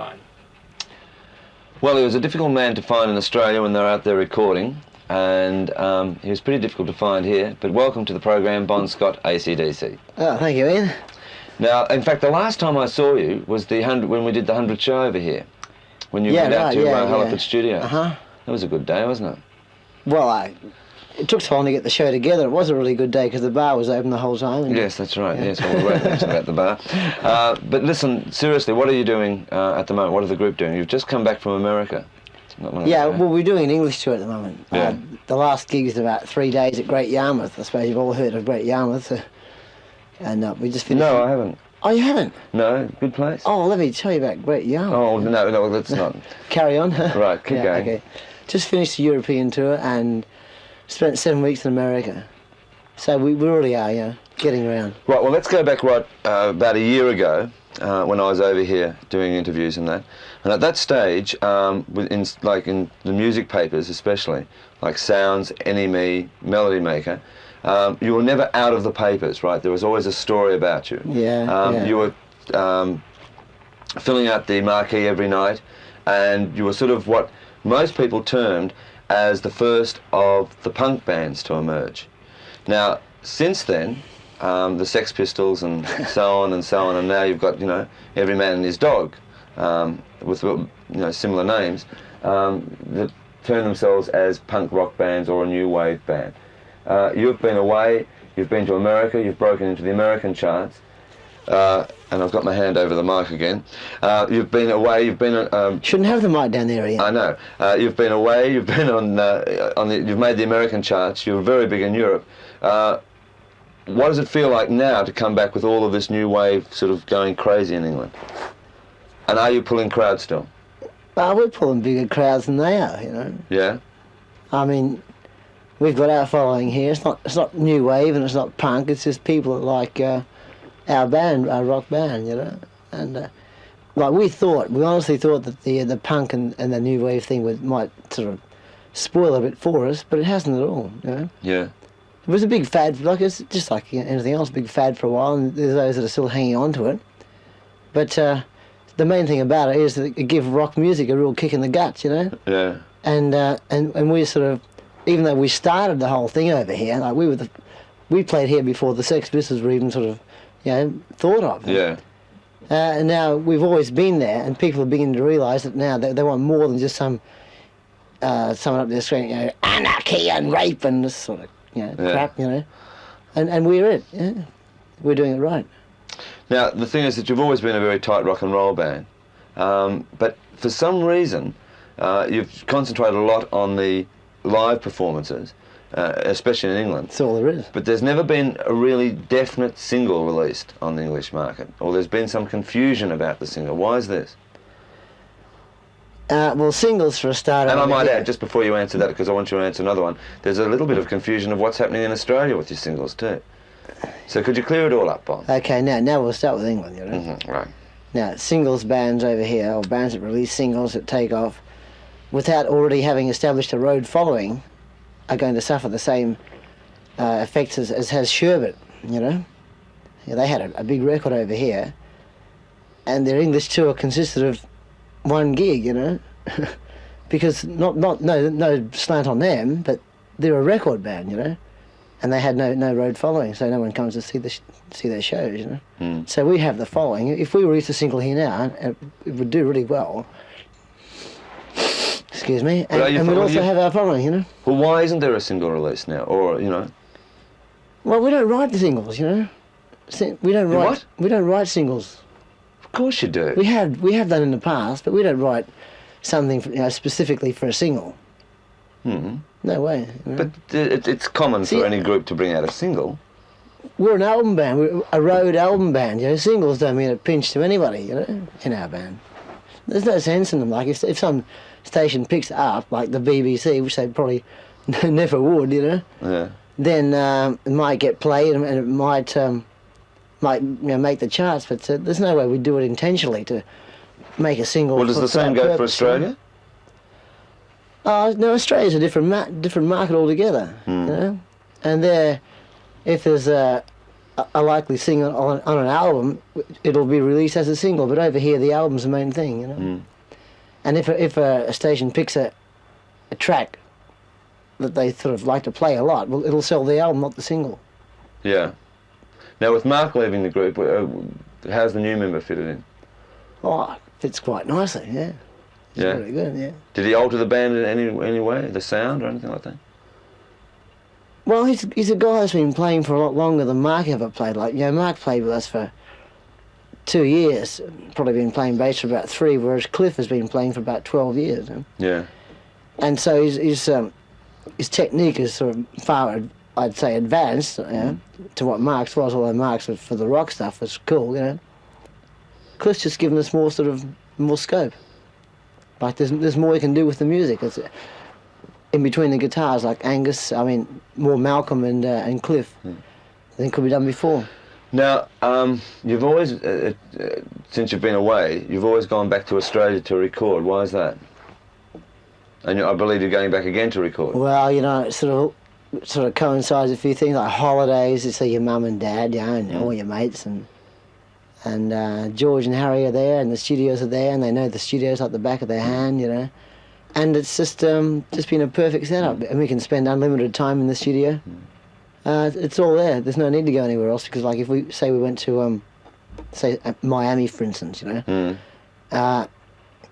find? Well, he was a difficult man to find in Australia when they were out there recording, and he was pretty difficult to find here. But welcome to the program, Bon Scott, ACDC. Oh, thank you, Ian. Now, in fact, the last time I saw you was when we did the 100th show over here, when you went out to Halliford Studios. That was a good day, wasn't it? Well, it took so long to get the show together. It was a really good day because the bar was open the whole time. Yes, that's right. Yeah. Yes, well, we won't mention about the bar. But listen, seriously, what are you doing at the moment? What are the group doing? You've just come back from America. Well, we're doing an English tour at the moment. Yeah. The last gig is about 3 days at Great Yarmouth. I suppose you've all heard of Great Yarmouth. And we just finished... No, I haven't. Oh, you haven't? No, good place. Oh, let me tell you about Great Yarmouth. Oh, no, let's not. Carry on. Right, keep going. Okay. Just finished the European tour and spent 7 weeks in America. So we really are, getting around. Right, well, let's go back about a year ago when I was over here doing interviews and that. And at that stage, in the music papers especially, like Sounds, NME, Melody Maker, you were never out of the papers, right? There was always a story about you. Yeah. You were filling out the marquee every night, and you were sort of what most people termed as the first of the punk bands to emerge. Now, since then, the Sex Pistols and so on, and now you've got, Every Man and His Dog, with, similar names, that turn themselves as punk rock bands or a new wave band. You've been away, you've been to America, you've broken into the American charts, and I've got my hand over the mic again. You've been away, you've been... Shouldn't have the mic down there, Ian. I know. You've been away, you've been you've made the American charts, you're very big in Europe. What does it feel like now to come back with all of this new wave sort of going crazy in England? And are you pulling crowds still? Well, we're pulling bigger crowds than they are, Yeah? I mean, we've got our following here. It's not new wave and it's not punk. It's just people that like our band, our rock band, And we honestly thought that the punk and the new wave thing might sort of spoil a bit for us, but it hasn't at all. Yeah. It was a big fad. It's just like anything else, a big fad for a while, and there's those that are still hanging on to it. But the main thing about it is that it gives rock music a real kick in the guts, Yeah. And we sort of, even though we started the whole thing over here, like we played here before the Sex Pistols were even sort of, thought of. Yeah. And now we've always been there, and people are beginning to realise that now they want more than just someone up there screaming, anarchy and rape and this sort of, crap, And we're it. Yeah. We're doing it right. Now, the thing is that you've always been a very tight rock and roll band, but for some reason, you've concentrated a lot on the live performances, especially in England. That's all there is. But there's never been a really definite single released on the English market, or there's been some confusion about the single. Why is this? Well, singles for a start. And I might add, just before you answer that, because I want you to answer another one, there's a little bit of confusion of what's happening in Australia with your singles too. So could you clear it all up, Bob? Okay, now we'll start with England, Right. Now, singles bands over here, or bands that release singles that take off, without already having established a road following, are going to suffer the same effects as has Sherbet, Yeah, they had a big record over here, and their English tour consisted of one gig, because no slant on them, but they're a record band, and they had no road following, so no one comes to see their shows, So we have the following. If we release a single here now, it would do really well. Excuse me, and we'd also have our following, Well, why isn't there a single release now, or Well, we don't write the singles, We don't write. What? We don't write singles. Of course you do. We have done in the past, but we don't write something specifically for a single. No way. But it's common for any group to bring out a single. We're an album band. We're a road album band. Singles don't mean a pinch to anybody. In our band, there's no sense in them. Like if some station picks it up, like the BBC, which they probably never would, Yeah. Then it might get played and it might make the charts, but there's no way we'd do it intentionally to make a single. Well, does the same go for Australia? No, Australia's a different market altogether. And there, if there's a likely single on an album, it'll be released as a single. But over here, the album's the main thing, you know. Mm. And if a station picks a track that they sort of like to play a lot, well, it'll sell the album, not the single. Yeah. Now, with Mark leaving the group, how's the new member fitted in? Oh, fits quite nicely, yeah. It's Yeah. very good, yeah. Did he alter the band in any way, the sound or anything like that? Well, he's a guy who's been playing for a lot longer than Mark ever played. Like, you know, Mark played with us for 2 years, probably been playing bass for about 3, whereas Cliff has been playing for about 12 years. You know? Yeah. And so his technique is sort of far, I'd say, advanced, you know, to what Mark's was, although Mark's for the rock stuff was cool, you know. Cliff's just given us more scope. Like, there's more he can do with the music. It's in between the guitars, like more Malcolm and Cliff, than could be done before. Now, you've always, since you've been away, you've always gone back to Australia to record. Why is that? And I believe you're going back again to record. Well, you know, it sort of coincides with a few things, like holidays, you see your mum and dad, you know, and all your mates, and George and Harry are there, and the studios are there, and they know the studios like the back of their hand, you know. And it's just been a perfect setup, and we can spend unlimited time in the studio. It's all there. There's no need to go anywhere else, because, like, if we went to say Miami, for instance, you know,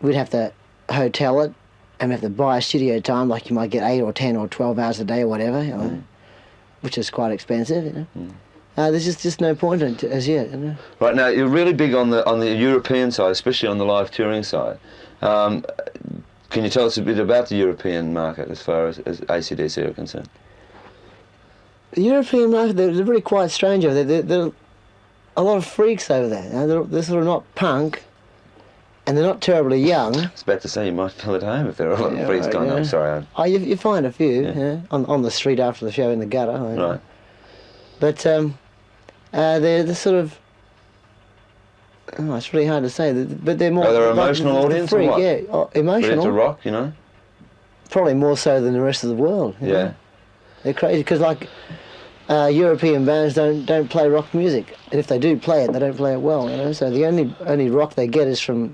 we'd have to hotel it, and we have to buy a studio time. Like, you might get 8 or 10 or 12 hours a day or whatever, you know, which is quite expensive, you know. There's just no point in it as yet, you know. Right, now you're really big on the European side, especially on the live touring side. Can you tell us a bit about the European market as far as ACDC are concerned? The European market, they're really quite strange over there. There are a lot of freaks over there. You know, they're sort of not punk, and they're not terribly young. I was about to say, you might feel at home if there are a lot of freaks right, going yeah. on. Sorry. Oh, you find a few, yeah, on the street after the show in the gutter. Right. But they're sort of, it's really hard to say. But they're more. Are they an like emotional the audience freak, or what? yeah, emotional. Ready to rock, you know? Probably more so than the rest of the world. You know? They're crazy because, like, European bands don't play rock music, and if they do play it, they don't play it well. You know, so the only rock they get is from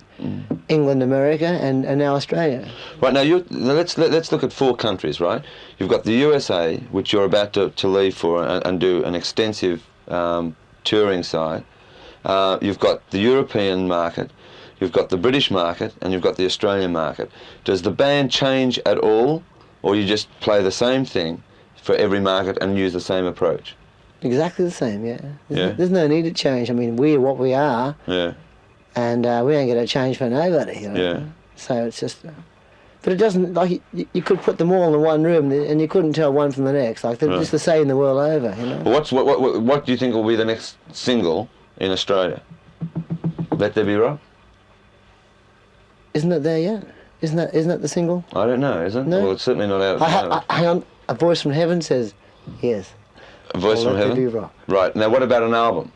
England, America, and now Australia. Right, now let's look at 4 countries, right? You've got the USA, which you're about to leave for and do an extensive touring side. You've got the European market, you've got the British market, and you've got the Australian market. Does the band change at all, or you just play the same thing for every market and use the same approach? Exactly the same, yeah. There's no need to change. I mean, we're what we are, and we ain't going to change for nobody, you know. Yeah. So it's just... But it doesn't, like, you could put them all in one room and you couldn't tell one from the next. Like, they're just the same the world over, you know. Well, what do you think will be the next single in Australia? Let There Be Rock? Isn't it there yet? Isn't that the single? I don't know, is it? No. Well, it's certainly not out at the moment. Hang on, a voice from heaven says yes. A voice from Let There heaven? Be Rock. Right, now what about an album?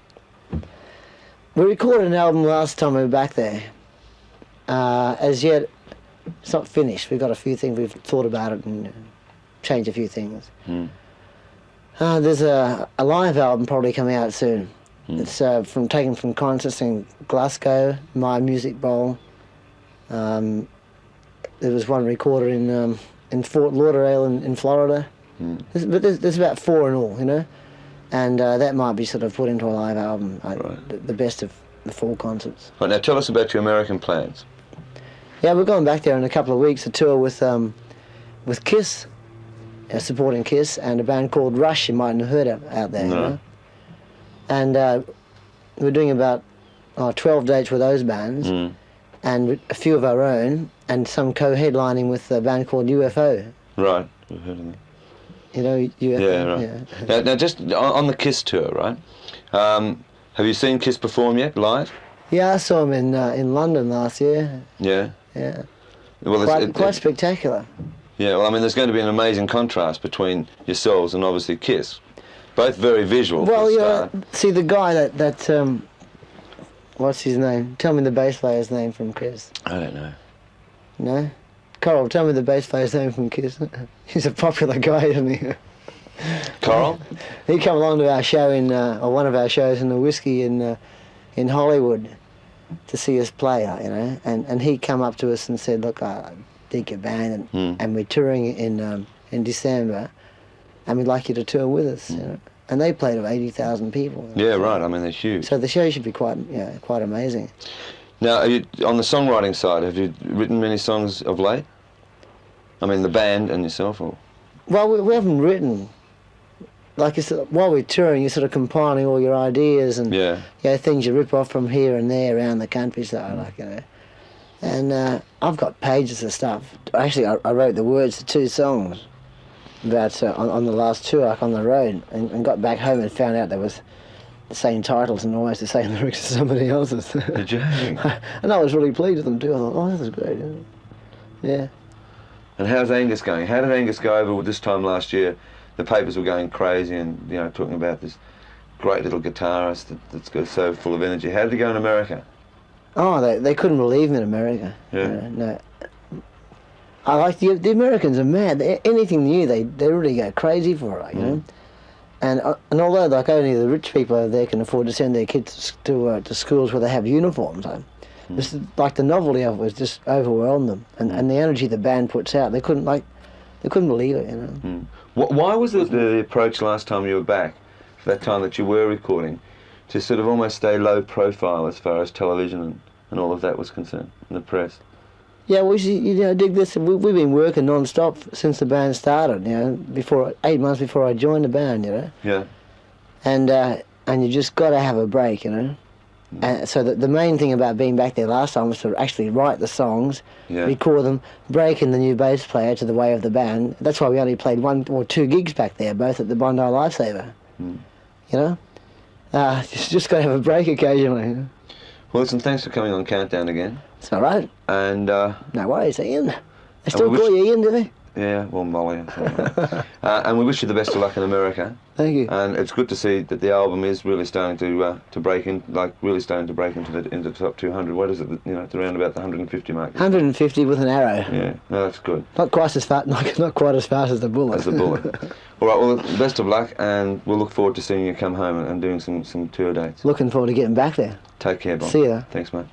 We recorded an album last time we were back there. As yet, it's not finished. We've got a few things, we've thought about it and changed a few things. There's a live album probably coming out soon. It's taken from concerts in Glasgow, My Music Bowl. There was one recorded in Fort Lauderdale in Florida. But there's about 4 in all, you know. And that might be sort of put into a live album, the best of the 4 concerts. Right, now tell us about your American plans. Yeah, we're going back there in a couple of weeks to tour with Kiss, supporting Kiss, and a band called Rush. You mightn't have heard of out there. No. You know? And we're doing about 12 dates with those bands, and a few of our own, and some co-headlining with a band called UFO. Right, I've heard of them. You know UFO? Yeah, right. Yeah. Now, just on the Kiss tour, right? Have you seen Kiss perform yet, live? Yeah, I saw them in London last year. Yeah. Yeah. Well, Quite spectacular. Yeah, well, I mean, there's going to be an amazing contrast between yourselves and obviously Kiss. Both very visual. Well, for a yeah. start. See the guy that what's his name? Tell me the bass player's name from Kiss. I don't know. No? Coral, tell me the bass player's name from Kiss. He's a popular guy, isn't he? Coral? He come along to our show or one of our shows in the Whiskey in Hollywood to see us play, you know, and he come up to us and said, look, I dig your band, and we're touring in December, and we'd like you to tour with us, you know. And they played to 80,000 people. Yeah, right. I mean, they're huge. So the show should be quite amazing. Now, on the songwriting side, have you written many songs of late? I mean, the band and yourself, or? Well, we haven't written. Like, while we're touring, you're sort of compiling all your ideas and things you rip off from here and there around the countryside, like, you know. And I've got pages of stuff. Actually, I wrote the words to 2 songs about on the last tour, like on the road, and got back home and found out there was the same titles and almost the same lyrics as somebody else's. Did you? And I was really pleased with them too. I thought, oh, this is great. Yeah. And how's Angus going? How did Angus go over this time last year? The papers were going crazy and, you know, talking about this great little guitarist that's so full of energy. How did he go in America? Oh, they couldn't believe him in America. Yeah. No. I like the Americans are mad. Anything new, they really go crazy for it, you know. And although like only the rich people over there can afford to send their kids to schools where they have uniforms, just like the novelty of it was just overwhelmed them, and the energy the band puts out, they couldn't believe it, you know. Why was the approach last time you were back, for that time that you were recording, to sort of almost stay low profile as far as television and all of that was concerned, and the press? Yeah, well, you know, dig this. We've been working non-stop since the band started. You know, 8 months before I joined the band. You know. Yeah. And you just got to have a break. You know. And so the main thing about being back there last time was to actually write the songs, record them, break in the new bass player to the way of the band. That's why we only played 1 or 2 gigs back there, both at the Bondi Lifesaver. You know. Just got to have a break occasionally. You know? Well, listen, thanks for coming on Countdown again. It's all right. And no worries, Ian. They still call you Ian, do they? Yeah, well, Molly. And we wish you the best of luck in America. Thank you. And it's good to see that the album is really starting to break in, really starting to break into the top 200. What is it? You know, it's around about the 150 mark. 150 with an arrow. Yeah, no, that's good. Not quite as fast, not quite as fast as the bullet. As the bullet. All right. Well, best of luck, and we'll look forward to seeing you come home and doing some tour dates. Looking forward to getting back there. Take care, Bob. See ya. Thanks, mate.